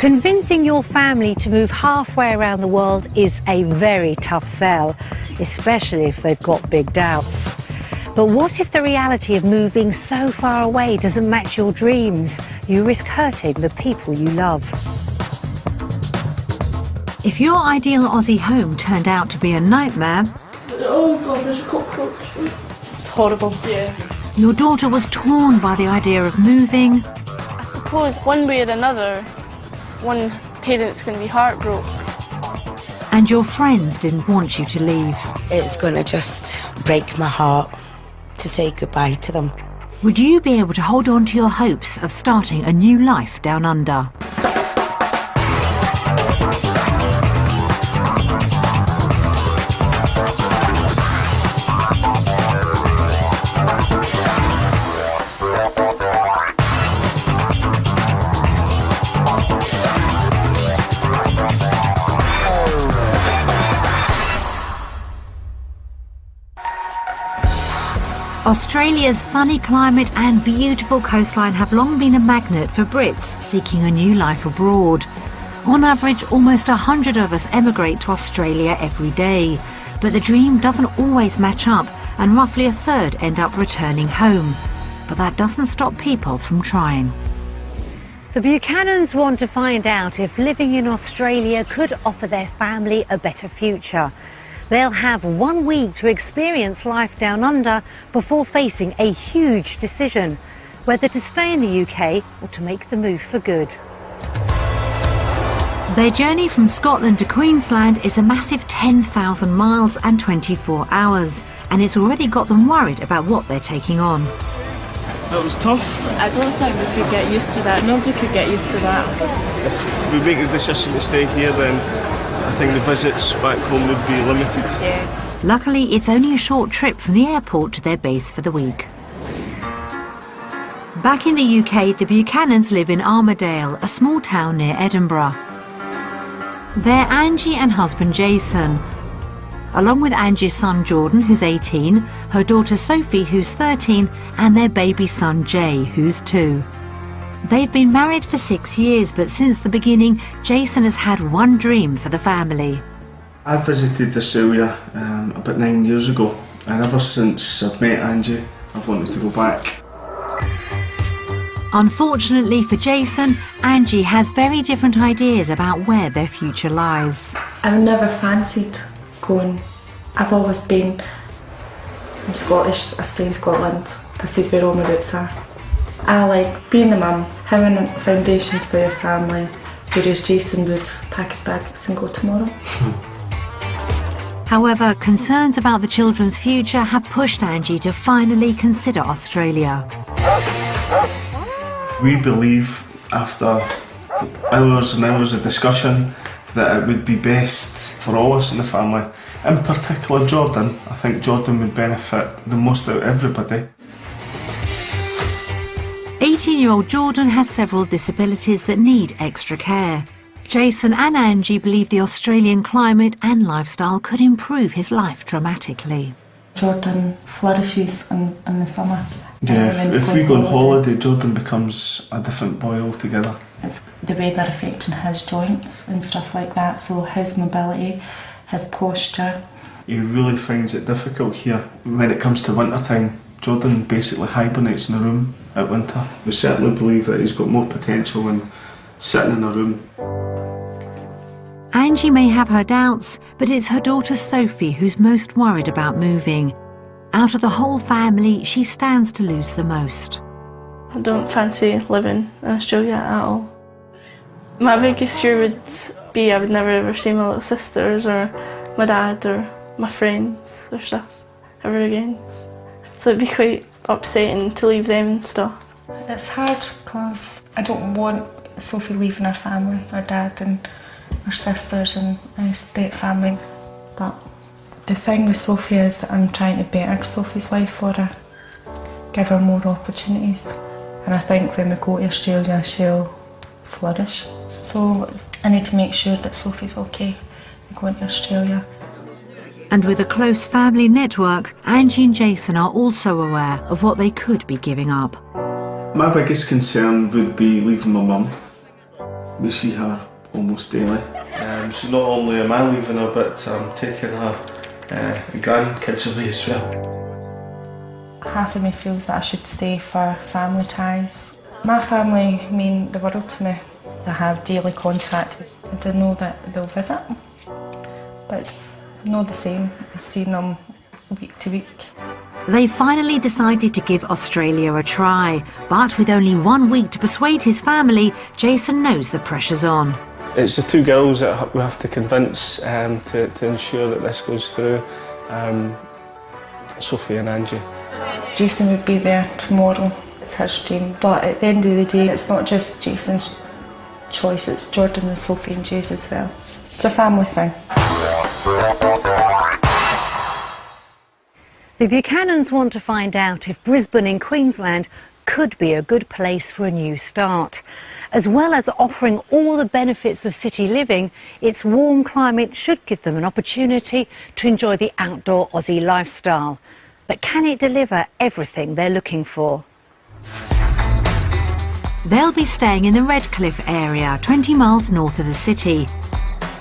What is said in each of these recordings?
Convincing your family to move halfway around the world is a very tough sell, especially if they've got big doubts. But what if the reality of moving so far away doesn't match your dreams? You risk hurting the people you love. If your ideal Aussie home turned out to be a nightmare... Oh God, there's a cockroach. It's horrible. Yeah. Your daughter was torn by the idea of moving. I suppose one way or another, one parent's going to be heartbroken. And your friends didn't want you to leave. It's going to just break my heart to say goodbye to them. Would you be able to hold on to your hopes of starting a new life down under? Australia's sunny climate and beautiful coastline have long been a magnet for Brits seeking a new life abroad. On average, almost 100 of us emigrate to Australia every day. But the dream doesn't always match up, and roughly a third end up returning home. But that doesn't stop people from trying. The Buchanans want to find out if living in Australia could offer their family a better future. They'll have 1 week to experience life down under before facing a huge decision, whether to stay in the UK or to make the move for good. Their journey from Scotland to Queensland is a massive 10,000 miles and 24 hours, and it's already got them worried about what they're taking on. That was tough. I don't think we could get used to that. Nobody could get used to that. If we make the decision to stay here, then I think the visits back home would be limited. Yeah. Luckily, it's only a short trip from the airport to their base for the week. Back in the UK, the Buchanans live in Armadale, a small town near Edinburgh. They're Angie and husband Jason, along with Angie's son Jordan, who's 18, her daughter Sophie, who's 13, and their baby son Jay, who's 2. They've been married for 6 years, but since the beginning, Jason has had one dream for the family. I visited Australia about 9 years ago, and ever since I've met Angie, I've wanted to go back. Unfortunately for Jason, Angie has very different ideas about where their future lies. I've never fancied going. I've always been, I'm Scottish, I stay in Scotland. This is where all my roots are. I like being a mum, having foundations for your family, whereas Jason would pack his bags and go tomorrow. However, concerns about the children's future have pushed Angie to finally consider Australia. We believe, after hours and hours of discussion, that it would be best for all us in the family, in particular Jordan. I think Jordan would benefit the most out of everybody. 18-year-old Jordan has several disabilities that need extra care. Jason and Angie believe the Australian climate and lifestyle could improve his life dramatically. Jordan flourishes in the summer. Yeah, if we go on holiday, Jordan becomes a different boy altogether. It's the weather affecting his joints and stuff like that, so his mobility, his posture. He really finds it difficult here. When it comes to winter time, Jordan basically hibernates in the room at winter. We certainly believe that he's got more potential in sitting in a room. Angie may have her doubts, but it's her daughter Sophie who's most worried about moving. Out of the whole family, she stands to lose the most. I don't fancy living in Australia at all. My biggest fear would be I would never ever see my little sisters or my dad or my friends or stuff ever again. So it'd be quite upsetting to leave them and stuff. It's hard because I don't want Sophie leaving her family, her dad and her sisters and her step family. But the thing with Sophie is that I'm trying to better Sophie's life for her, give her more opportunities. And I think when we go to Australia, she'll flourish. So I need to make sure that Sophie's okay going to Australia. And with a close family network, Angie and Jason are also aware of what they could be giving up. My biggest concern would be leaving my mum. We see her almost daily. So not only am I leaving her, but I'm taking her grandkids away as well. Half of me feels that I should stay for family ties. My family mean the world to me. I have daily contact. I do know that they'll visit, but it's not the same as seeing them week to week. They finally decided to give Australia a try, but with only 1 week to persuade his family, Jason knows the pressure's on. It's the two girls that we have to convince to ensure that this goes through, Sophie and Angie. Jason would be there tomorrow, it's his dream, but at the end of the day it's not just Jason's choice, it's Jordan and Sophie and Jay's as well. It's a family thing. The Buchanans want to find out if Brisbane in Queensland could be a good place for a new start. As well as offering all the benefits of city living, its warm climate should give them an opportunity to enjoy the outdoor Aussie lifestyle. But can it deliver everything they're looking for? They'll be staying in the Redcliffe area, 20 miles north of the city.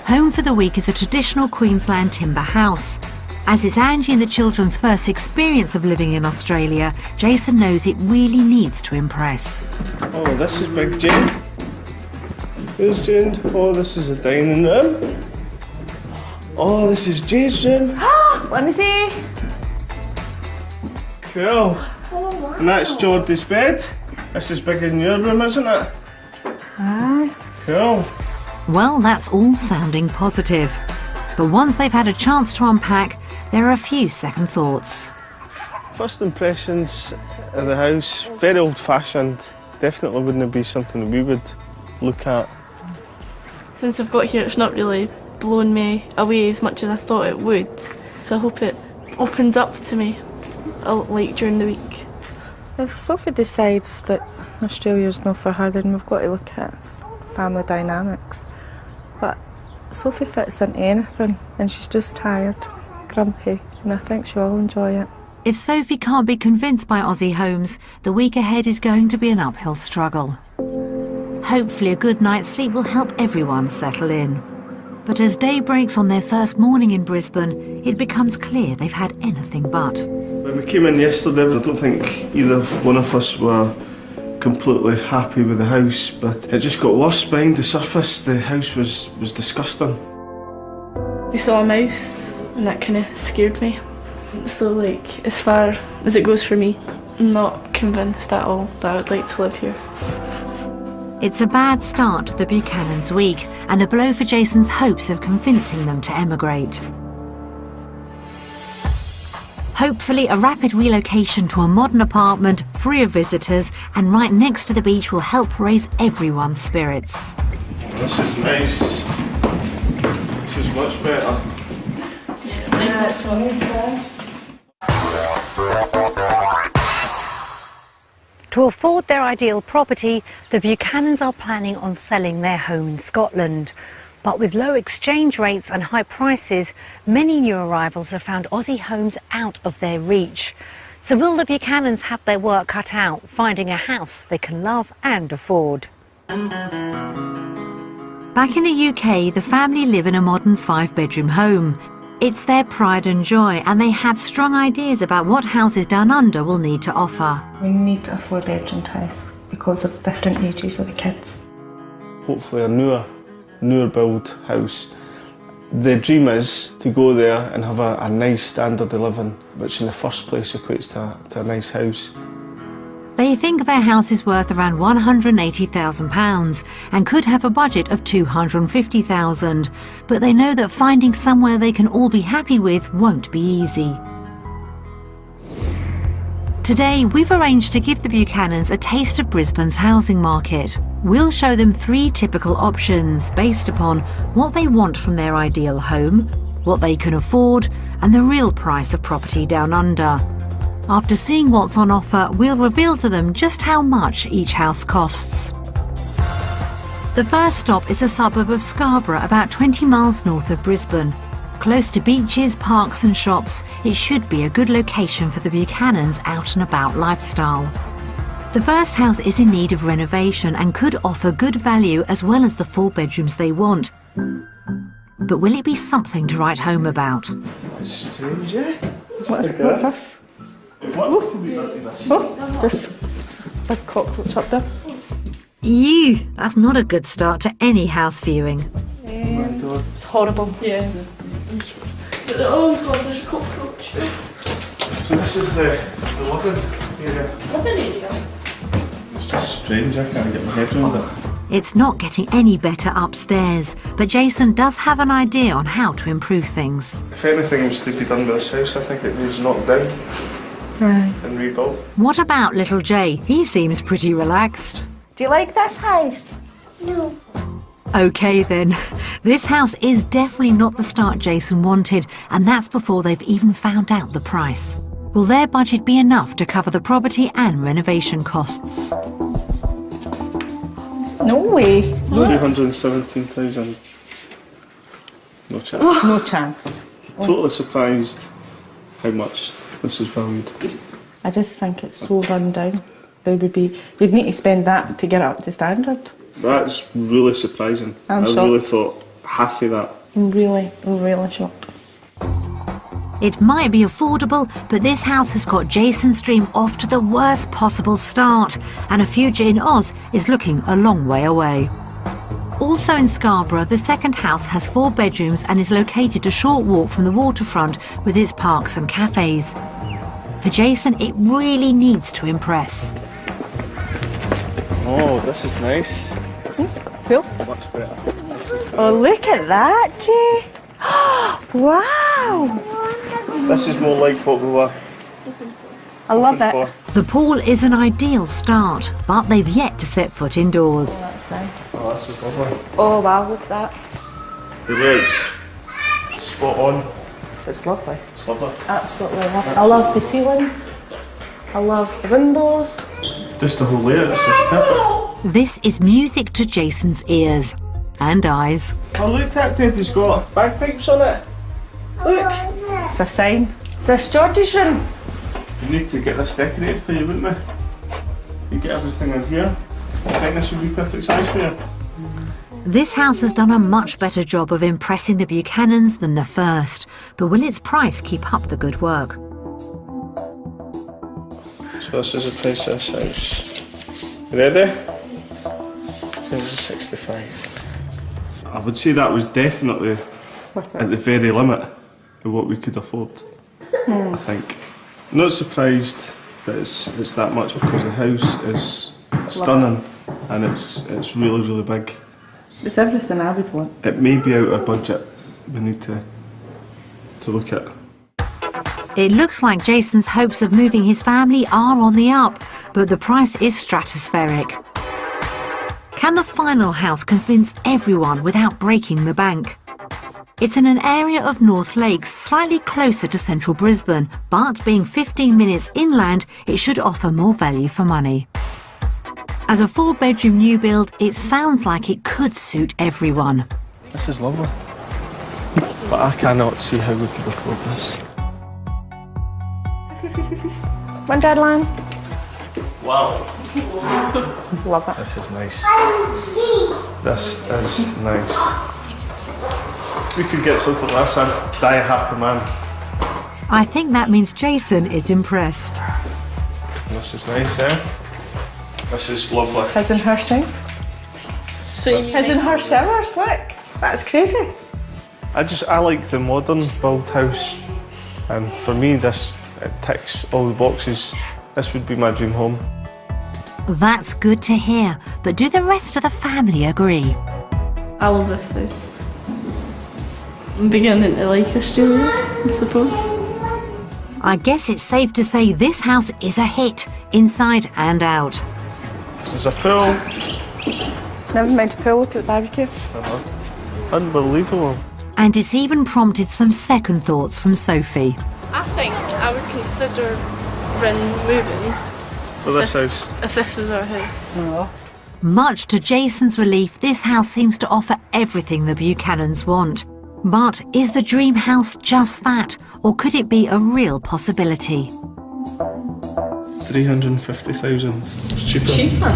Home for the week is a traditional Queensland timber house. As it's Angie and the children's first experience of living in Australia, Jason knows it really needs to impress. Oh, this is Big Jane. Who's Jane? Oh, this is a dining room. Oh, this is Jay's room. Let me see. Cool. Oh, wow. And that's Geordie's bed. This is bigger than your room, isn't it? Aye. Cool. Well, that's all sounding positive. But once they've had a chance to unpack, there are a few second thoughts. First impressions of the house, very old-fashioned. Definitely wouldn't be something that we would look at. Since I've got here, it's not really blown me away as much as I thought it would. So I hope it opens up to me, like during the week. If Sophie decides that Australia's not for her, then we've got to look at family dynamics. But Sophie fits into anything, and she's just tired, grumpy, and I think she'll enjoy it. If Sophie can't be convinced by Aussie homes, the week ahead is going to be an uphill struggle. Hopefully a good night's sleep will help everyone settle in. But as day breaks on their first morning in Brisbane, it becomes clear they've had anything but. When we came in yesterday, I don't think either one of us were completely happy with the house, but it just got worse behind the surface. The house was disgusting. We saw a mouse and that kind of scared me. So like, as far as it goes for me, I'm not convinced at all that I would like to live here. It's a bad start to the Buchanans' week and a blow for Jason's hopes of convincing them to emigrate. Hopefully a rapid relocation to a modern apartment, free of visitors and right next to the beach will help raise everyone's spirits. This is nice. This is much better. Yeah, it's nice. To afford their ideal property, the Buchanans are planning on selling their home in Scotland. But with low exchange rates and high prices, many new arrivals have found Aussie homes out of their reach. So will the Buchanans have their work cut out, finding a house they can love and afford? Back in the UK, the family live in a modern 5-bedroom home. It's their pride and joy, and they have strong ideas about what houses down under will need to offer. We need a 4-bedroom house because of different ages of the kids. Hopefully a newer build house. The dream is to go there and have a nice standard of living, which in the first place equates to a nice house. They think their house is worth around £180,000 and could have a budget of £250,000, but they know that finding somewhere they can all be happy with won't be easy. Today, we've arranged to give the Buchanans a taste of Brisbane's housing market. We'll show them 3 typical options based upon what they want from their ideal home, what they can afford, and the real price of property down under. After seeing what's on offer, we'll reveal to them just how much each house costs. The first stop is a suburb of Scarborough, about 20 miles north of Brisbane. Close to beaches, parks and shops, it should be a good location for the Buchanans' out and about lifestyle. The first house is in need of renovation and could offer good value as well as the 4 bedrooms they want. But will it be something to write home about? Strange, eh? What's this? What? Just a big cockroach up there. Ew, that's not a good start to any house viewing. It's horrible. Yeah. Oh god, there's a cockroach. So this is the living area. Living area? It's just strange, I can't get my head around it. It's not getting any better upstairs, but Jason does have an idea on how to improve things. If anything was to be done with this house, I think it needs knocked down and rebuilt. What about little Jay? He seems pretty relaxed. Do you like this house? No. OK then, this house is definitely not the start Jason wanted, and that's before they've even found out the price. Will their budget be enough to cover the property and renovation costs? No way. 217,000. No chance. No chance. Totally surprised how much this is valued. I just think it's so run down. We'd need to spend that to get it up to standard. That's really surprising. I I'm shocked. really thought half of that. I'm really shocked. It might be affordable, but this house has got Jason's dream off to the worst possible start, and a future in Oz is looking a long way away. Also in Scarborough, the second house has 4 bedrooms and is located a short walk from the waterfront with its parks and cafes. For Jason, it really needs to impress. Oh, this is nice. It's cool. Much better. This is Oh, look at that, Jay. Wow. This is more like what we were I love looking it. for. The pool is an ideal start, but they've yet to set foot indoors. That's nice. Oh, this is lovely. Oh, wow, look at that. The roof's spot on. It's lovely. It's lovely. Absolutely love it. I love the ceiling. I love the windows. Just the whole layout, it's just perfect. This is music to Jason's ears and eyes. Oh, look, that baby's got bagpipes on it. Look. It's a sign. This George's room. We need to get this decorated for you, wouldn't we? You get everything in here. I think this would be perfect size for you. This house has done a much better job of impressing the Buchanans than the first, but will its price keep up the good work? So this is the price of this house. You ready? There's a 65. I would say that was definitely at the very limit of what we could afford. I think. Not surprised that it's that much because the house is stunning and it's really, really big. It's everything I would want. It may be out of budget. We need to look at. It looks like Jason's hopes of moving his family are on the up, but the price is stratospheric. Can the final house convince everyone without breaking the bank? It's in an area of North Lakes, slightly closer to central Brisbane, but being 15 minutes inland, it should offer more value for money. As a 4-bedroom new build, it sounds like it could suit everyone. This is lovely. But I cannot see how we could afford this. One deadline. Wow. Love it. This is nice. This is nice. If we could get something like this, I'd die a happy man. I think that means Jason is impressed. This is nice, eh? This is lovely. His and her sink. So His and her showers, look. That's crazy. I like the modern build house. For me, it ticks all the boxes. This would be my dream home. That's good to hear, but do the rest of the family agree? I love this house. I'm beginning to like Australia, I suppose. I guess it's safe to say this house is a hit, inside and out. There's a pool. Never mind a pool, look at the barbecue. Unbelievable. And it's even prompted some second thoughts from Sophie. I think I would consider moving For this house. if this was our house. Oh. Much to Jason's relief, this house seems to offer everything the Buchanans want. But is the dream house just that, or could it be a real possibility? 350,000. It's cheaper. Cheaper?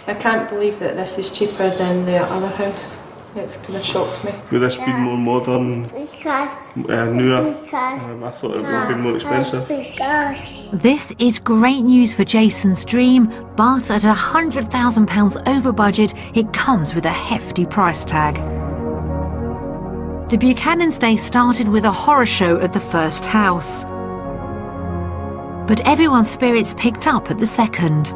I can't believe that this is cheaper than the other house. It's kind of shocked me. Would this be more modern, newer? I thought it would be more expensive. This is great news for Jason's dream, but at £100,000 over budget, it comes with a hefty price tag. The Buchanan's Day started with a horror show at the first house. But everyone's spirits picked up at the second.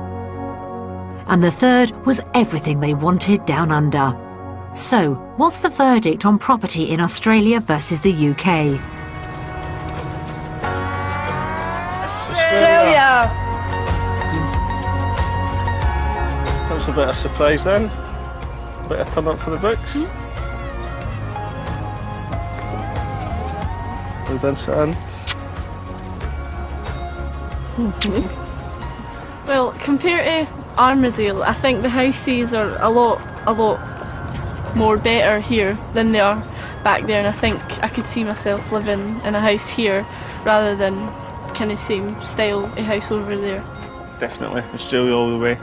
And the third was everything they wanted down under. So, what's the verdict on property in Australia versus the UK? Australia! That was a bit of a surprise then. A bit of turn up for the books. We've been sitting. Well, compared to Armadale, I think the houses are a lot more better here than they are back there, and I think I could see myself living in a house here rather than kind of same style of house over there. Definitely, Australia all the way.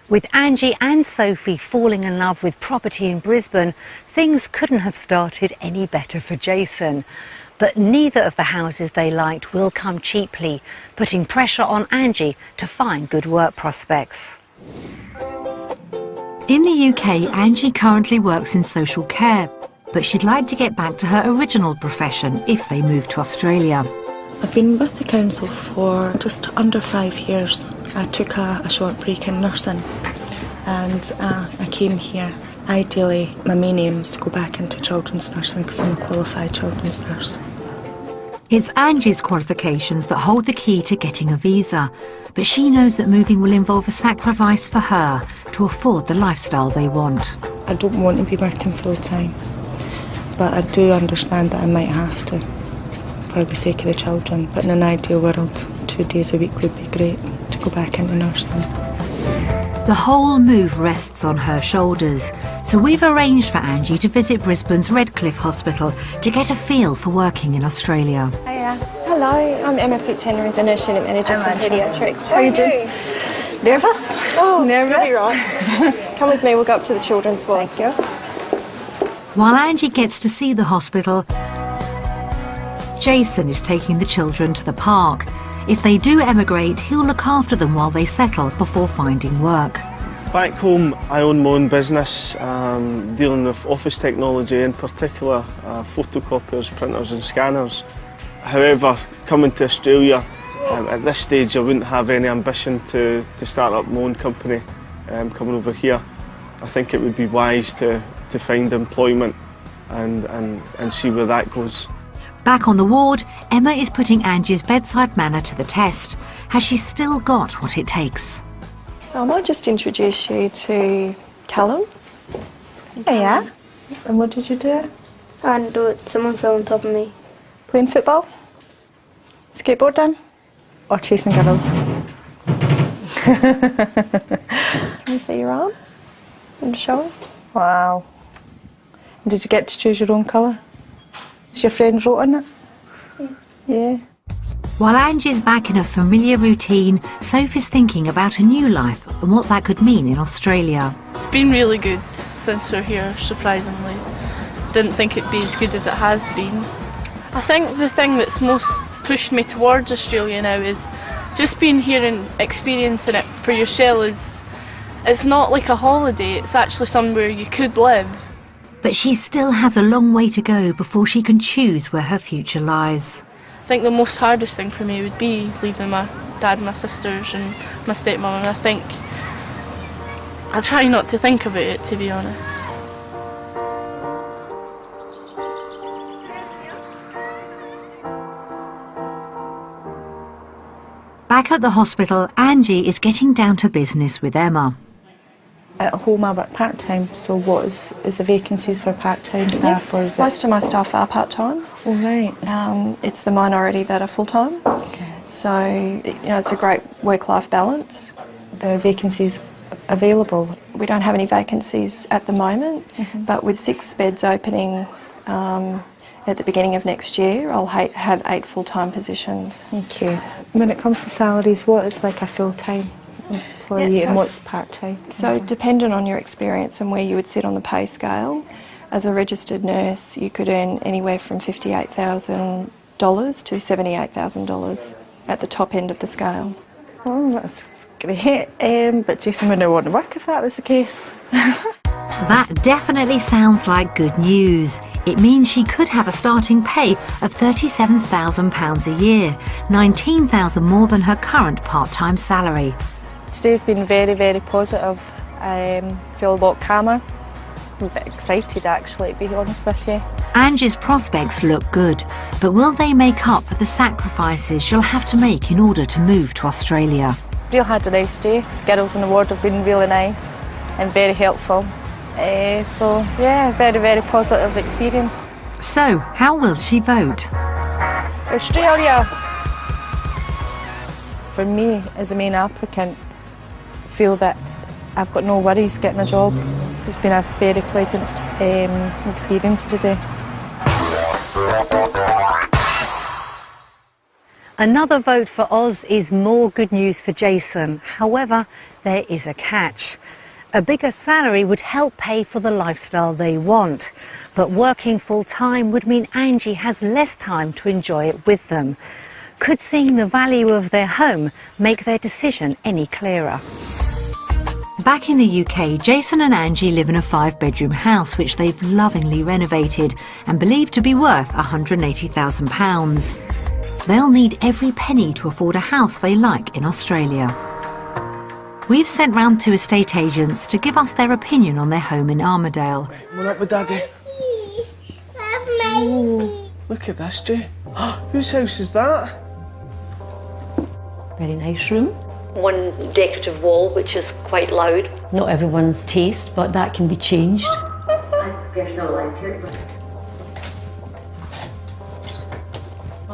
With Angie and Sophie falling in love with property in Brisbane, things couldn't have started any better for Jason. But neither of the houses they liked will come cheaply, putting pressure on Angie to find good work prospects. In the UK, Angie currently works in social care, but she'd like to get back to her original profession if they move to Australia. I've been with the council for just under 5 years. I took a short break in nursing and I came here. Ideally, my main aim is to go back into children's nursing because I'm a qualified children's nurse. It's Angie's qualifications that hold the key to getting a visa, but she knows that moving will involve a sacrifice for her to afford the lifestyle they want. I don't want to be working full time, but I do understand that I might have to for the sake of the children. But in an ideal world, 2 days a week would be great to go back into nursing. The whole move rests on her shoulders, so we've arranged for Angie to visit Brisbane's Redcliffe Hospital to get a feel for working in Australia. Hiya. Hello, I'm Emma Fitzhenry, the nurse unit manager from paediatrics. How are you doing? Nervous? Oh, nervous. You'll be right. Come with me, we'll go up to the children's ward. Thank you. While Angie gets to see the hospital, Jason is taking the children to the park. If they do emigrate, he'll look after them while they settle before finding work. Back home, I own my own business, dealing with office technology, in particular photocopiers, printers and scanners. However, coming to Australia, at this stage I wouldn't have any ambition to start up my own company coming over here. I think it would be wise to find employment and see where that goes. Back on the ward, Emma is putting Angie's bedside manner to the test. Has she still got what it takes? So I might just introduce you to Callum. Yeah. And what did you do? I didn't do it. Someone fell on top of me. Playing football? Skateboarding? Or chasing girls? Can we see your arm? And show us? Wow. And did you get to choose your own colour? Is your friend wrote on it? Yeah. While Angie's back in a familiar routine, Sophie's thinking about a new life and what that could mean in Australia. It's been really good since we're here, surprisingly. Didn't think it'd be as good as it has been. I think the thing that's most pushed me towards Australia now is just being here and experiencing it for yourself. It's not like a holiday, it's actually somewhere you could live. But she still has a long way to go before she can choose where her future lies. I think the most hardest thing for me would be leaving my dad and my sisters and my stepmom, and I think I try not to think about it, to be honest. Back at the hospital, Angie is getting down to business with Emma. At home I work part-time, so what is the vacancies for part-time staff? Or is it... Most of my staff are part-time. Oh, right. It's the minority that are full-time. Okay. So, you know, it's a great work-life balance. There are vacancies available? We don't have any vacancies at the moment, but with 6 beds opening at the beginning of next year, I'll have 8 full-time positions. Okay. When it comes to salaries, what is like a full-time employee and what's part-time? So dependent on your experience and where you would sit on the pay scale, as a registered nurse you could earn anywhere from $58,000 to $78,000 at the top end of the scale. Oh, that's great. But Jason wouldn't want to work if that was the case. That definitely sounds like good news. It means she could have a starting pay of £37,000 a year, £19,000 more than her current part-time salary. Today's been very, very positive. I feel a lot calmer. I'm a bit excited actually, to be honest with you. Angie's prospects look good, but will they make up for the sacrifices she'll have to make in order to move to Australia? Real had a nice day. The girls in the ward have been really nice and very helpful. So yeah, very, very positive experience. So, how will she vote? Australia! For me, as a main applicant, I feel that I've got no worries getting a job. It's been a very pleasant experience today. Another vote for Oz is more good news for Jason. However, there is a catch. A bigger salary would help pay for the lifestyle they want, but working full-time would mean Angie has less time to enjoy it with them. Could seeing the value of their home make their decision any clearer? Back in the UK, Jason and Angie live in a 5-bedroom house which they've lovingly renovated and believe to be worth £180,000. They'll need every penny to afford a house they like in Australia. We've sent round 2 estate agents to give us their opinion on their home in Armidale. Come on up with Daddy. Oh, look at this, Jay. Whose house is that? Very nice room. One decorative wall which is quite loud. Not everyone's taste, but that can be changed.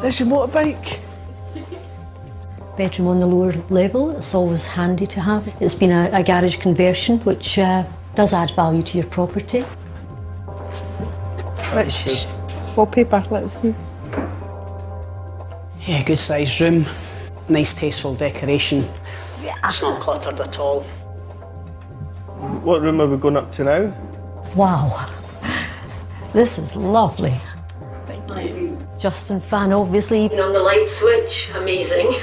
There's your motorbike. Bedroom on the lower level, it's always handy to have. It's been a garage conversion which does add value to your property. Let's just wallpaper, let's see. Yeah, good sized room, nice tasteful decoration. Yeah. It's not cluttered at all. What room are we going up to now? Wow, this is lovely. Thank you. Justin fan, obviously. And on the light switch, amazing.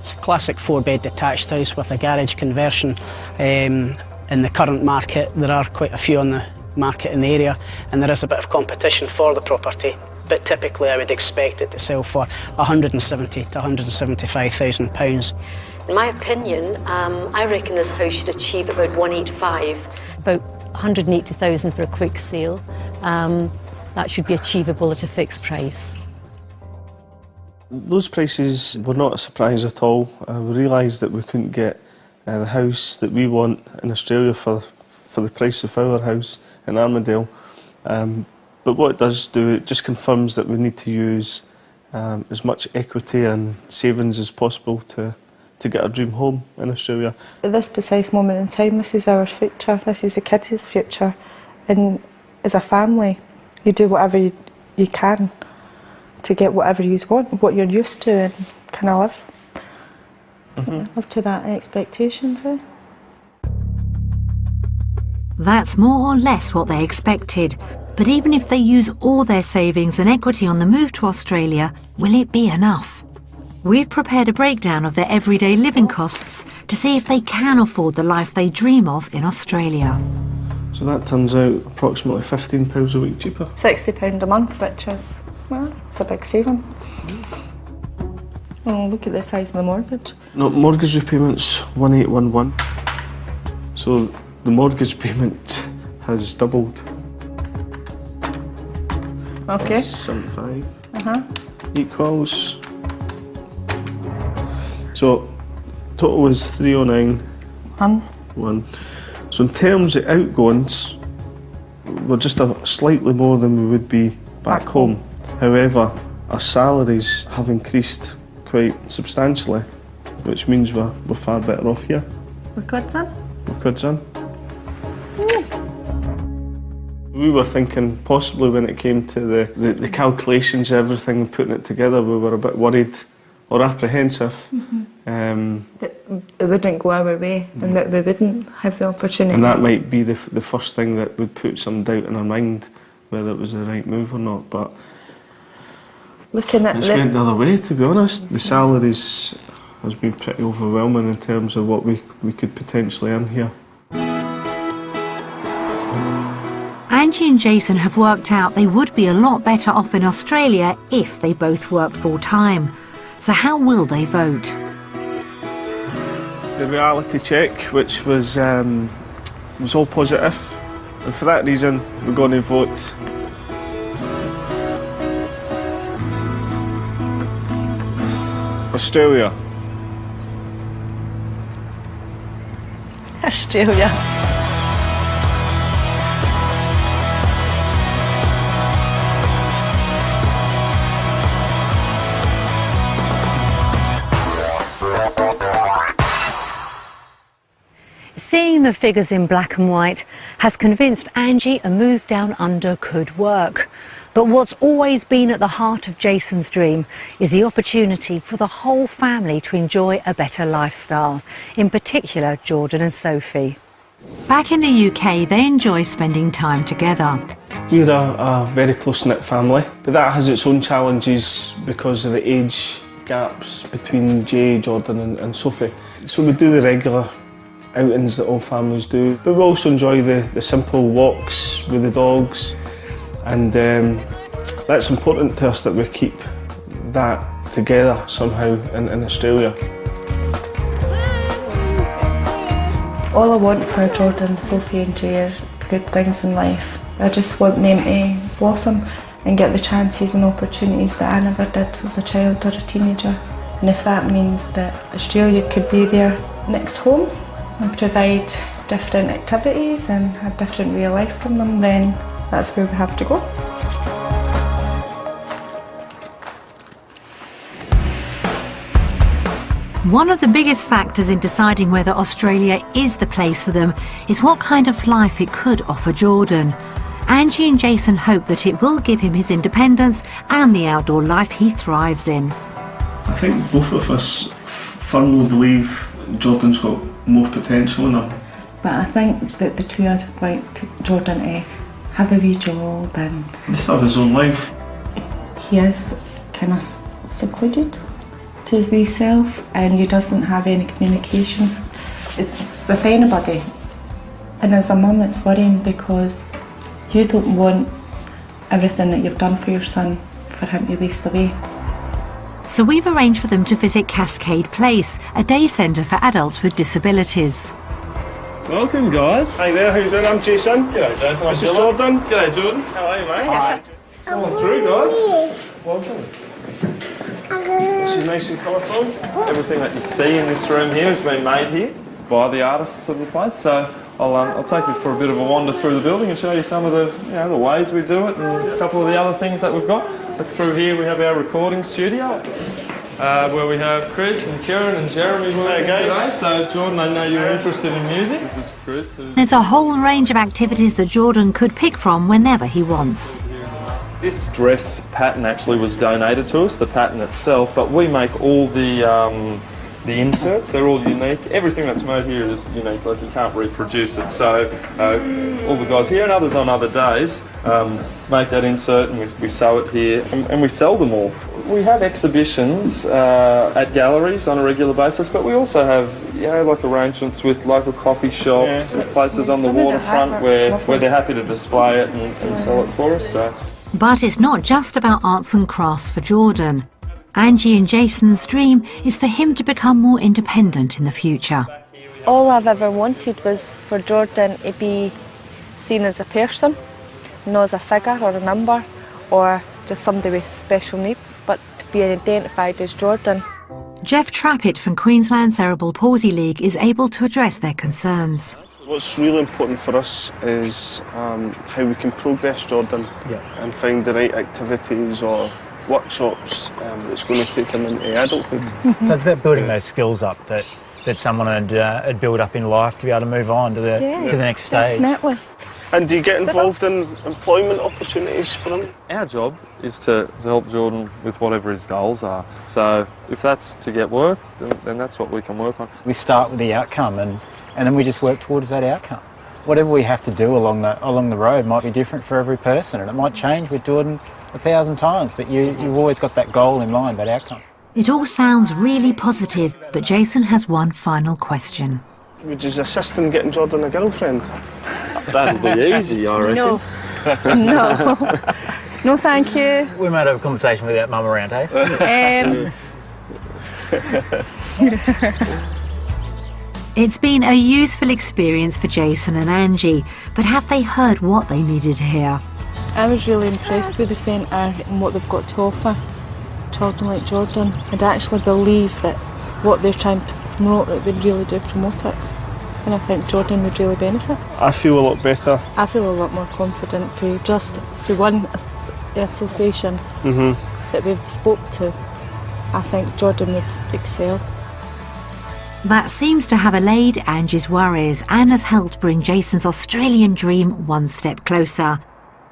It's a classic 4-bed detached house with a garage conversion. In the current market, there are quite a few on the market in the area, and there is a bit of competition for the property. But typically, I would expect it to sell for £170,000 to £175,000. In my opinion, I reckon this house should achieve about 185, about 180,000 for a quick sale. That should be achievable at a fixed price. Those prices were not a surprise at all. We realised that we couldn't get the house that we want in Australia for the price of our house in Armidale. But what it does do, it just confirms that we need to use as much equity and savings as possible to get our dream home in Australia. At this precise moment in time, this is our future, this is the kids' future. And as a family, you do whatever you can to get whatever you want, what you're used to, and kind of live to that expectations. That's more or less what they expected. But even if they use all their savings and equity on the move to Australia, will it be enough? We've prepared a breakdown of their everyday living costs to see if they can afford the life they dream of in Australia. So that turns out approximately £15 a week cheaper. £60 a month, which is, well, it's a big saving. Oh, look at the size of the mortgage. No, mortgage repayments 1811. So the mortgage payment has doubled. Okay. That's 75 equals. So total is 309.1. So in terms of outgoings, we're just slightly more than we would be back home. However, our salaries have increased quite substantially. which means we're far better off here. We're good, son? We're good, son. We were thinking possibly when it came to the calculations, everything, putting it together, we were a bit worried or apprehensive. That it wouldn't go our way and that we wouldn't have the opportunity. And that might be the first thing that would put some doubt in our mind whether it was the right move or not. But looking at it's went the other way, to be honest. The salaries has been pretty overwhelming in terms of what we could potentially earn here. Angie and Jason have worked out they would be a lot better off in Australia if they both worked full-time. So how will they vote? The reality check, which was all positive, and for that reason we're going to vote Australia. Australia. Seeing the figures in black and white has convinced Angie a move down under could work. But what's always been at the heart of Jason's dream is the opportunity for the whole family to enjoy a better lifestyle, in particular Jordan and Sophie. Back in the UK, they enjoy spending time together. We're a very close-knit family, but that has its own challenges because of the age gaps between Jay, Jordan and Sophie. So we do the regular outings that all families do, but we also enjoy the simple walks with the dogs, and that's important to us that we keep that together somehow in Australia. All I want for Jordan, Sophie and Jay are good things in life. I just want them to blossom and get the chances and opportunities that I never did as a child or a teenager. And if that means that Australia could be their next home and provide different activities and a different way of life from them, then that's where we have to go. One of the biggest factors in deciding whether Australia is the place for them is what kind of life it could offer Jordan. Angie and Jason hope that it will give him his independence and the outdoor life he thrives in. I think both of us firmly believe Jordan's got more potential in him. But I think that the two of us would like Jordan to have a wee job and Just have his own life. he is kind of secluded to his wee self and he doesn't have any communications with anybody. And as a mum it's worrying because you don't want everything that you've done for your son for him to waste away. So we've arranged for them to visit Cascade Place, a day centre for adults with disabilities. Welcome, guys. Hi there, how you doing? I'm Jason. G'day, Jason. This is Jordan. G'day, Jordan. How are you, mate? Hi. Come on through, guys. Welcome. This is nice and colourful. Everything that you see in this room here has been made here by the artists of the place. So I'll take you for a bit of a wander through the building and show you some of the ways we do it and a couple of the other things that we've got. Look through here, we have our recording studio where we have Chris and Kieran and Jeremy working today. So Jordan, I know you're interested in music. This is Chris. There's a whole range of activities that Jordan could pick from whenever he wants. This dress pattern actually was donated to us, the pattern itself, but we make all the inserts. They're all unique. Everything that's made here is unique, like you can't reproduce it. So all the guys here and others on other days make that insert and we sew it here and we sell them all. We have exhibitions at galleries on a regular basis, but we also have like arrangements with local coffee shops, places on the waterfront where they're happy to display it and sell it for us. So. But it's not just about arts and crafts for Jordan. Angie and Jason's dream is for him to become more independent in the future. All I've ever wanted was for Jordan to be seen as a person, not as a figure or a number or just somebody with special needs, but to be identified as Jordan. Jeff Trappett from Queensland Cerebral Palsy League is able to address their concerns. What's really important for us is how we can progress Jordan and find the right activities or workshops that's going to take him into adulthood. So it's about building those skills up that someone would build up in life to be able to move on to the next stage. Definitely. And do you get involved in employment opportunities for him? Our job is to help Jordan with whatever his goals are. So if that's to get work, then that's what we can work on. We start with the outcome and then we just work towards that outcome. Whatever we have to do along the road might be different for every person, and it might change with Jordan 1,000 times, but you've always got that goal in mind, that outcome. It all sounds really positive, but Jason has one final question. Would you assist in getting Jordan a girlfriend? That'll be easy, I reckon. No. No. No, thank you. We might have a conversation with that mum around, eh? It's been a useful experience for Jason and Angie, but have they heard what they needed to hear? I was really impressed with the centre and what they've got to offer children like Jordan. I'd actually believe that what they're trying to promote, that they really do promote it. And I think Jordan would really benefit. I feel a lot better. I feel a lot more confident for one association that we've spoke to. I think Jordan would excel. That seems to have allayed Angie's worries and has helped bring Jason's Australian dream one step closer.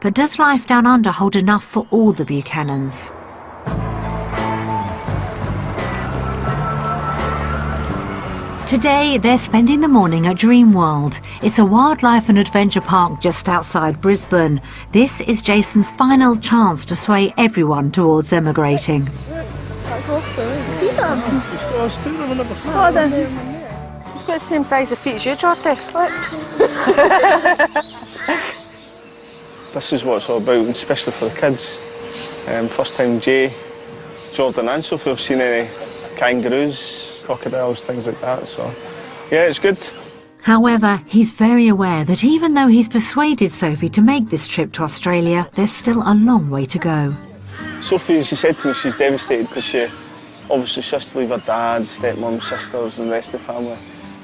But does life down under hold enough for all the Buchanans? Today, they're spending the morning at Dream World. It's a wildlife and adventure park just outside Brisbane. This is Jason's final chance to sway everyone towards emigrating. He's got the same size of feet as you, Jordy. This is what it's all about, especially for the kids. First time Jay, Jordan and Sophie have seen any kangaroos, crocodiles, things like that, so yeah, it's good. However, he's very aware that even though he's persuaded Sophie to make this trip to Australia, there's still a long way to go. Sophie, she said to me, she's devastated because she has to leave her dad, stepmom, sisters and the rest of the family.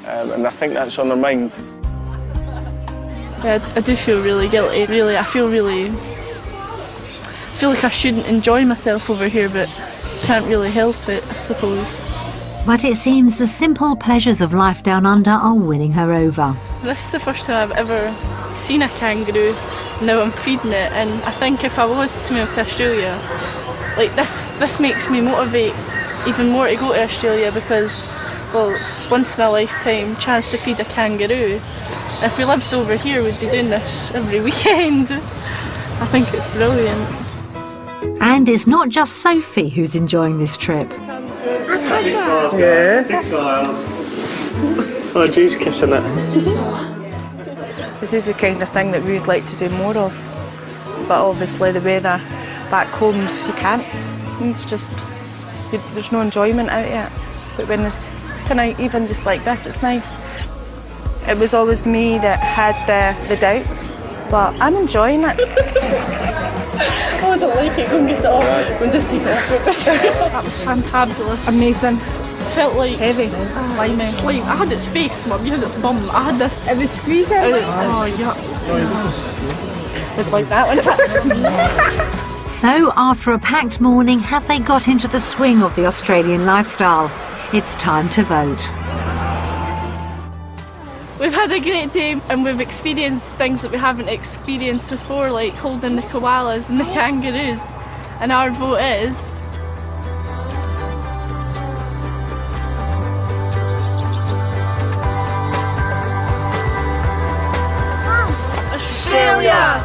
And I think that's on her mind. Yeah, I do feel really guilty, really. I feel like I shouldn't enjoy myself over here, but can't really help it, I suppose. But it seems the simple pleasures of life down under are winning her over. This is the first time I've ever seen a kangaroo. Now I'm feeding it, and I think if I was to move to Australia, like this makes me motivate even more to go to Australia because, well, it's once in a lifetime chance to feed a kangaroo. If we lived over here, we'd be doing this every weekend. I think it's brilliant. And it's not just Sophie who's enjoying this trip. Yeah. Oh, geez, kissing it. This is the kind of thing that we would like to do more of. But obviously the weather back home, you can't. It's just, there's no enjoyment out yet. But when it's kind of even just like this, it's nice. It was always me that had the doubts, but I'm enjoying it. Oh, I don't like it. Go and get it off. We'll just take it off. That was fantabulous. Amazing. Felt like heavy. Slimy. Slime. I had its face, Mum. You had its bum. I had this. It was squeezing. Oh, yeah. It's like that one. So, after a packed morning, have they got into the swing of the Australian lifestyle? It's time to vote. We've had a great day and we've experienced things that we haven't experienced before, like holding the koalas and the kangaroos. And our vote is... Australia!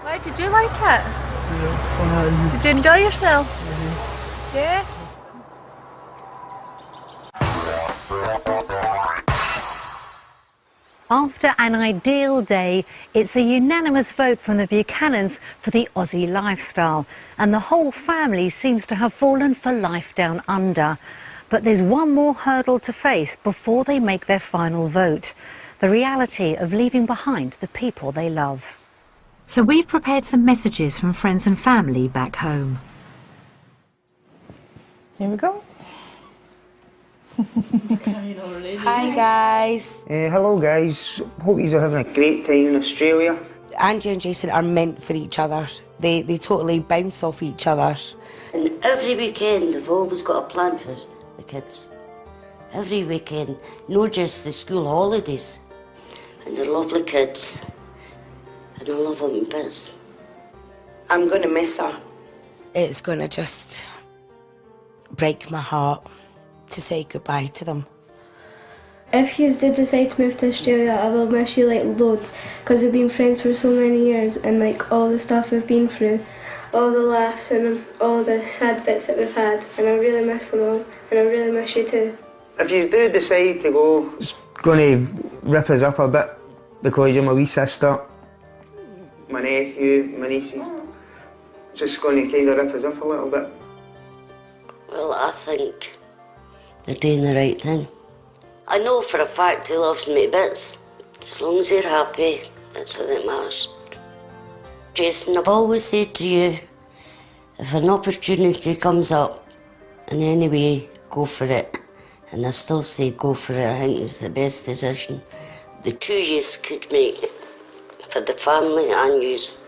Why did you like it? Did you enjoy yourself? Yeah? After an ideal day, it's a unanimous vote from the Buchanans for the Aussie lifestyle, and the whole family seems to have fallen for life down under. But there's one more hurdle to face before they make their final vote: the reality of leaving behind the people they love. So we've prepared some messages from friends and family back home. Here we go. Hi guys. Hello guys, hope you're having a great time in Australia. Angie and Jason are meant for each other. They totally bounce off each other. And every weekend they've always got a plan for the kids. Every weekend, not just the school holidays. And they're lovely kids. And I love them in bits. I'm going to miss her. It's going to just break my heart to say goodbye to them. If you did decide to move to Australia, I will miss you like loads, because we've been friends for so many years, and like all the stuff we've been through, all the laughs and all the sad bits that we've had, and I really miss them all, and I really miss you too. If you do decide to go, it's going to rip us up a bit, because you're my wee sister. My nephew, my nieces, just going to kind of rip us up a little bit. Well, I think they're doing the right thing. I know for a fact he loves me to bits. As long as they're happy, that's all that matters. Jason, I've always said to you, if an opportunity comes up in any way, go for it. And I still say go for it. I think it's the best decision the two of you could make for the family and yous.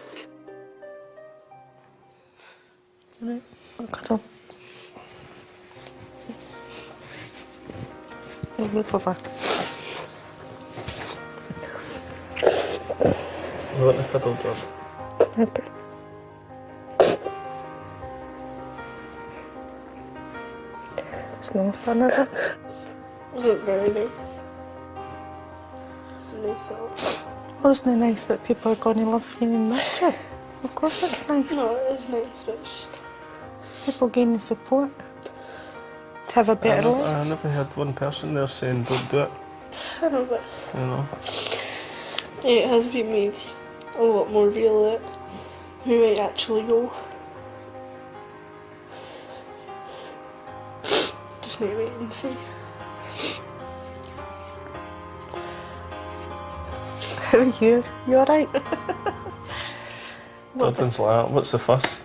Right, cut off. Move over. You want the cuddle dog? Okay. It's no fun, is it? Isn't very nice. It's nice out. Oh, isn't it nice that people are going to love you and miss you? Of course it's nice. No, it is nice, but it's just... People gaining support to have a better life. I never heard one person there saying don't do it. I know, but... You know. It has been made a lot more real that we might actually go. Just need to wait and see. How are you? You alright? Jordan's like, what's the fuss?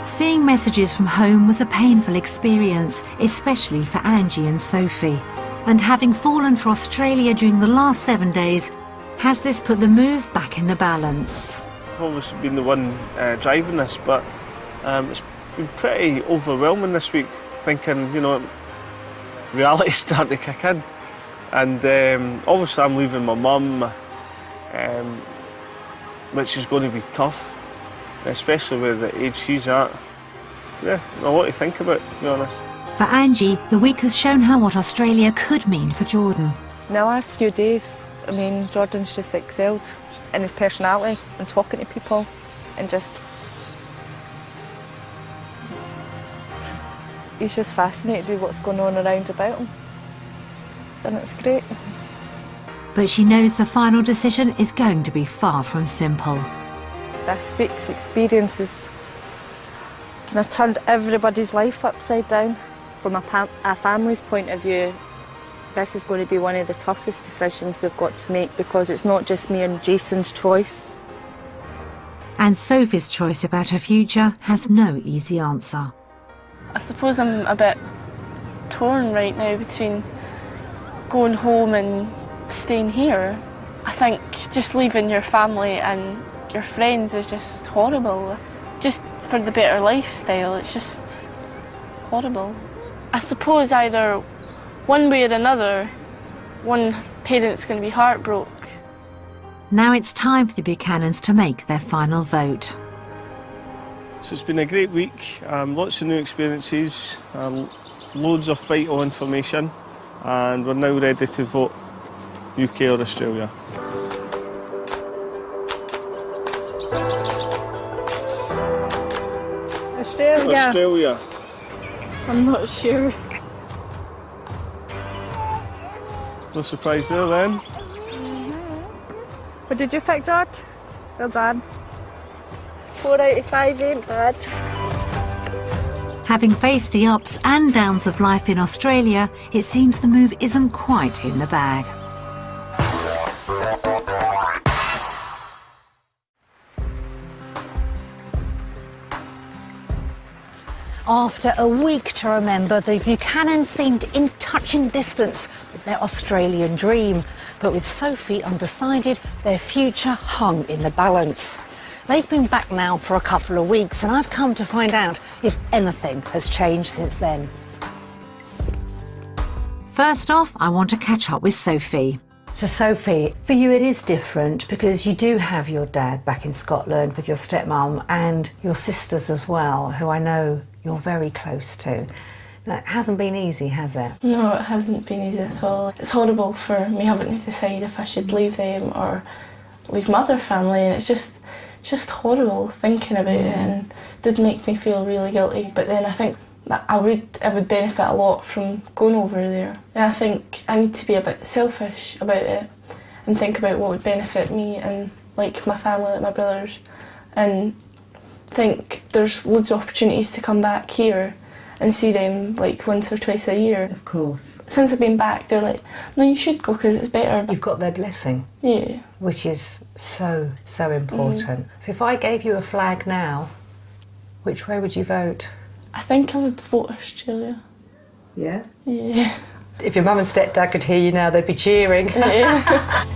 Seeing messages from home was a painful experience, especially for Angie and Sophie. And having fallen for Australia during the last 7 days, has this put the move back in the balance? I've always been the one driving this, but it's been pretty overwhelming this week, thinking, you know, reality's starting to kick in. And obviously I'm leaving my mum, which is going to be tough, especially with the age she's at. Yeah, a lot to think about, to be honest. For Angie, the week has shown her what Australia could mean for Jordan. In the last few days, I mean, Jordan's just excelled in his personality and talking to people and just... He's just fascinated with what's going on around about him. And it's great. But she knows the final decision is going to be far from simple. This week's experiences kind of turned everybody's life upside down. From a family's point of view, this is going to be one of the toughest decisions we've got to make, because it's not just me and Jason's choice. And Sophie's choice about her future has no easy answer. I suppose I'm a bit torn right now between going home and staying here. I think just leaving your family and your friends is just horrible. Just for the better lifestyle, it's just horrible. I suppose either one way or another, one parent's going to be heartbroken. Now it's time for the Buchanans to make their final vote. So it's been a great week, lots of new experiences, loads of vital information, and we're now ready to vote UK or Australia. Australia. I'm not sure. No surprise there then. What did you pick, George? Well done. 4 out of 5 ain't bad. Having faced the ups and downs of life in Australia, it seems the move isn't quite in the bag. After a week to remember, the Buchanans seemed in touching distance with their Australian dream. But with Sophie undecided, their future hung in the balance. They've been back now for a couple of weeks, and I've come to find out if anything has changed since then. First off, I want to catch up with Sophie. So Sophie, for you it is different because you do have your dad back in Scotland with your stepmom and your sisters as well, who I know you're very close to. Now, it hasn't been easy, has it? No, it hasn't been easy at all. It's horrible for me having to decide if I should leave them or leave my other family, and it's just horrible thinking about it, and it did make me feel really guilty. But then I think that I would benefit a lot from going over there. And I think I need to be a bit selfish about it and think about what would benefit me and like my family, like my brothers, and think there's loads of opportunities to come back here and see them like once or twice a year. Of course. Since I've been back, they're like, no, you should go because it's better. You've got their blessing. Yeah. Which is so important. So if I gave you a flag now, which way would you vote? I think I would vote Australia. Yeah? Yeah. If your mum and stepdad could hear you now, they'd be cheering. Yeah.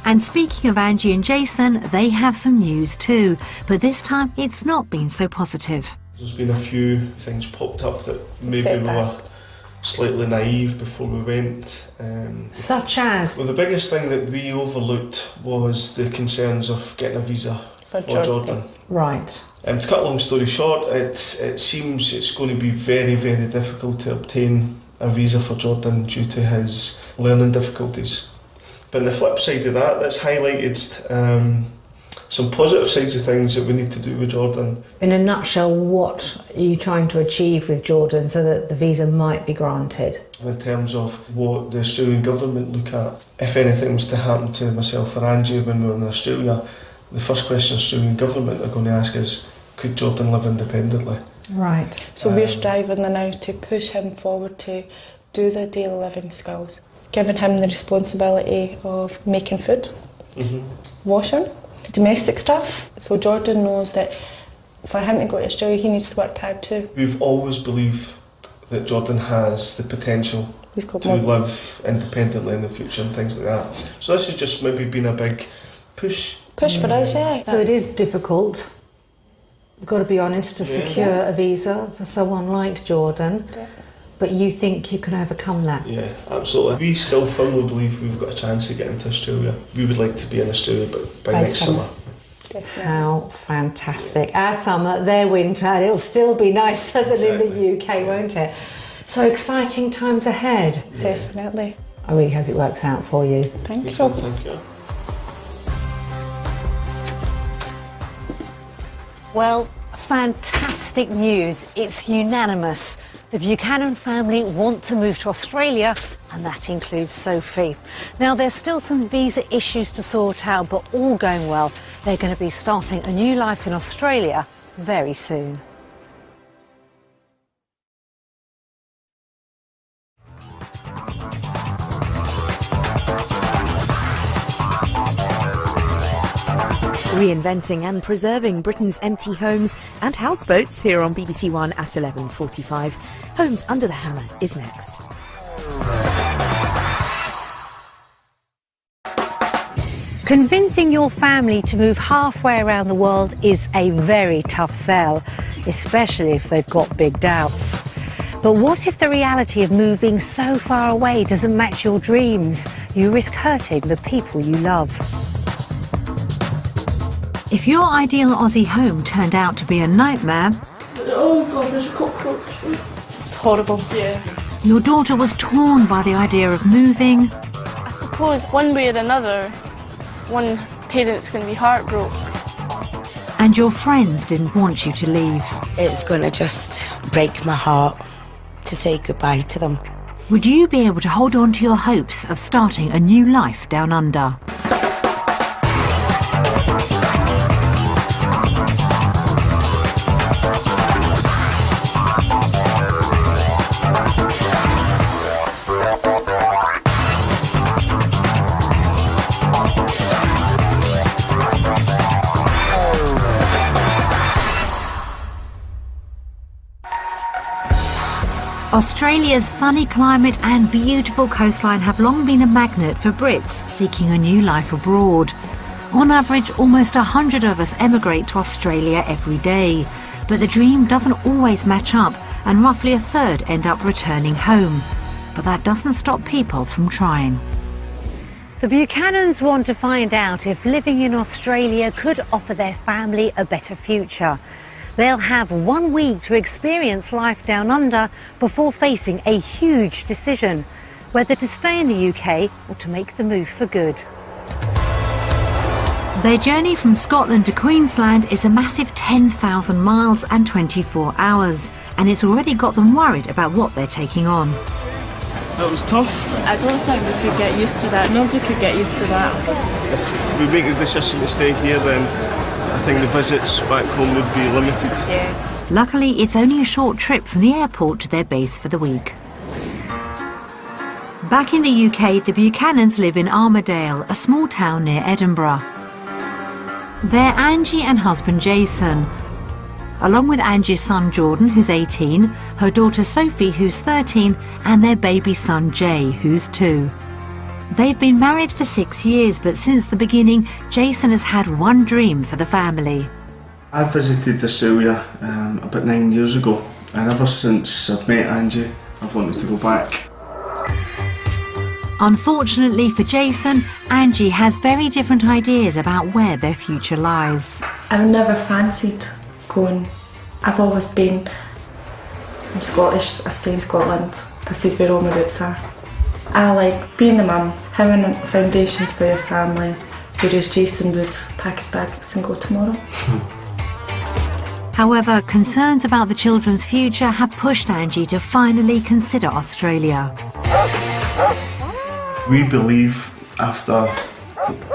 And speaking of Angie and Jason, they have some news too, but this time it's not been so positive. There's been a few things popped up that maybe we were slightly naive before we went. Such as? Well, the biggest thing that we overlooked was the concerns of getting a visa for Jordan. Right. To cut a long story short, it seems it's going to be very, very difficult to obtain a visa for Jordan due to his learning difficulties. But on the flip side of that, that's highlighted some positive sides of things that we need to do with Jordan. In a nutshell, what are you trying to achieve with Jordan so that the visa might be granted? In terms of what the Australian government look at, if anything was to happen to myself or Angie when we were in Australia, the first question the Australian government are going to ask is, could Jordan live independently? Right. So we're striving now to push him forward to do the daily living skills, giving him the responsibility of making food, washing, domestic stuff. So Jordan knows that for him to go to Australia, he needs to work hard too. We've always believed that Jordan has the potential to live independently in the future and things like that. So this has just maybe been a big push. Push for us, yeah. So it is difficult, you've got to be honest, to secure a visa for someone like Jordan. Yeah. But you think you can overcome that? Yeah, absolutely. We still firmly believe we've got a chance to get into Australia. We would like to be in Australia by next summer. How fantastic. Our summer, their winter, and it'll still be nicer than in the UK, won't it? So exciting times ahead. Definitely. I really hope it works out for you. Thank you. Thank you. Well, fantastic news. It's unanimous. The Buchanan family want to move to Australia, and that includes Sophie. Now, there's still some visa issues to sort out, but all going well. They're going to be starting a new life in Australia very soon. Reinventing and preserving Britain's empty homes and houseboats here on BBC One at 11:45. Homes Under the Hammer is next. Convincing your family to move halfway around the world is a very tough sell, especially if they've got big doubts. But what if the reality of moving so far away doesn't match your dreams? You risk hurting the people you love. If your ideal Aussie home turned out to be a nightmare... Oh God, there's a cockroach. It's horrible. Yeah. Your daughter was torn by the idea of moving. I suppose one way or another, one parent's going to be heartbroken. And your friends didn't want you to leave. It's going to just break my heart to say goodbye to them. Would you be able to hold on to your hopes of starting a new life down under? Australia's sunny climate and beautiful coastline have long been a magnet for Brits seeking a new life abroad. On average, almost 100 of us emigrate to Australia every day, but the dream doesn't always match up and roughly a third end up returning home. But that doesn't stop people from trying. The Buchanans want to find out if living in Australia could offer their family a better future. They'll have 1 week to experience life down under before facing a huge decision, whether to stay in the UK or to make the move for good. Their journey from Scotland to Queensland is a massive 10,000 miles and 24 hours, and it's already got them worried about what they're taking on. It was tough. I don't think we could get used to that. Nobody could get used to that. If we make the decision to stay here, then I think the visits back home would be limited. Yeah. Luckily, it's only a short trip from the airport to their base for the week. Back in the UK, the Buchanans live in Armadale, a small town near Edinburgh. They're Angie and husband Jason, along with Angie's son Jordan, who's 18, her daughter Sophie, who's 13, and their baby son Jay, who's 2. They've been married for 6 years, but since the beginning, Jason has had one dream for the family. I visited Australia about 9 years ago, and ever since I've met Angie, I've wanted to go back. Unfortunately for Jason, Angie has very different ideas about where their future lies. I've never fancied going. I've always been I'm Scottish, I stay in Scotland. This is where all my roots are. I like being a mum, having foundations for your family, whereas Jason would pack his bags and go tomorrow. However, concerns about the children's future have pushed Angie to finally consider Australia. We believe, after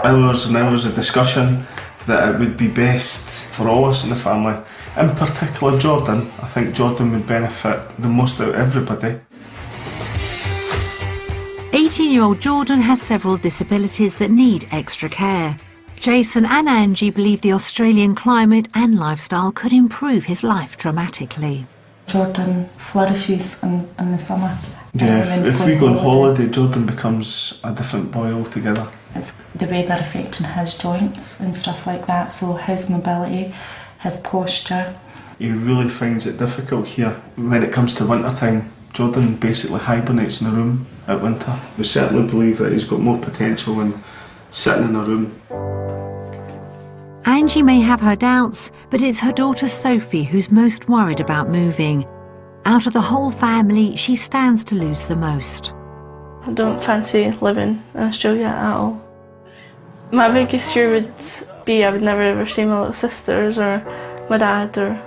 hours and hours of discussion, that it would be best for all us in the family. In particular Jordan. I think Jordan would benefit the most out of everybody. 18-year-old Jordan has several disabilities that need extra care. Jason and Angie believe the Australian climate and lifestyle could improve his life dramatically. Jordan flourishes in the summer. Yeah, if we go on holiday, Jordan becomes a different boy altogether. It's the weather affecting his joints and stuff like that, so his mobility, his posture. He really finds it difficult here. When it comes to winter time, Jordan basically hibernates in the room at winter. We certainly believe that he's got more potential than sitting in a room. Angie may have her doubts, but it's her daughter Sophie who's most worried about moving. Out of the whole family, she stands to lose the most. I don't fancy living in Australia at all. My biggest fear would be I would never ever see my little sisters or my dad or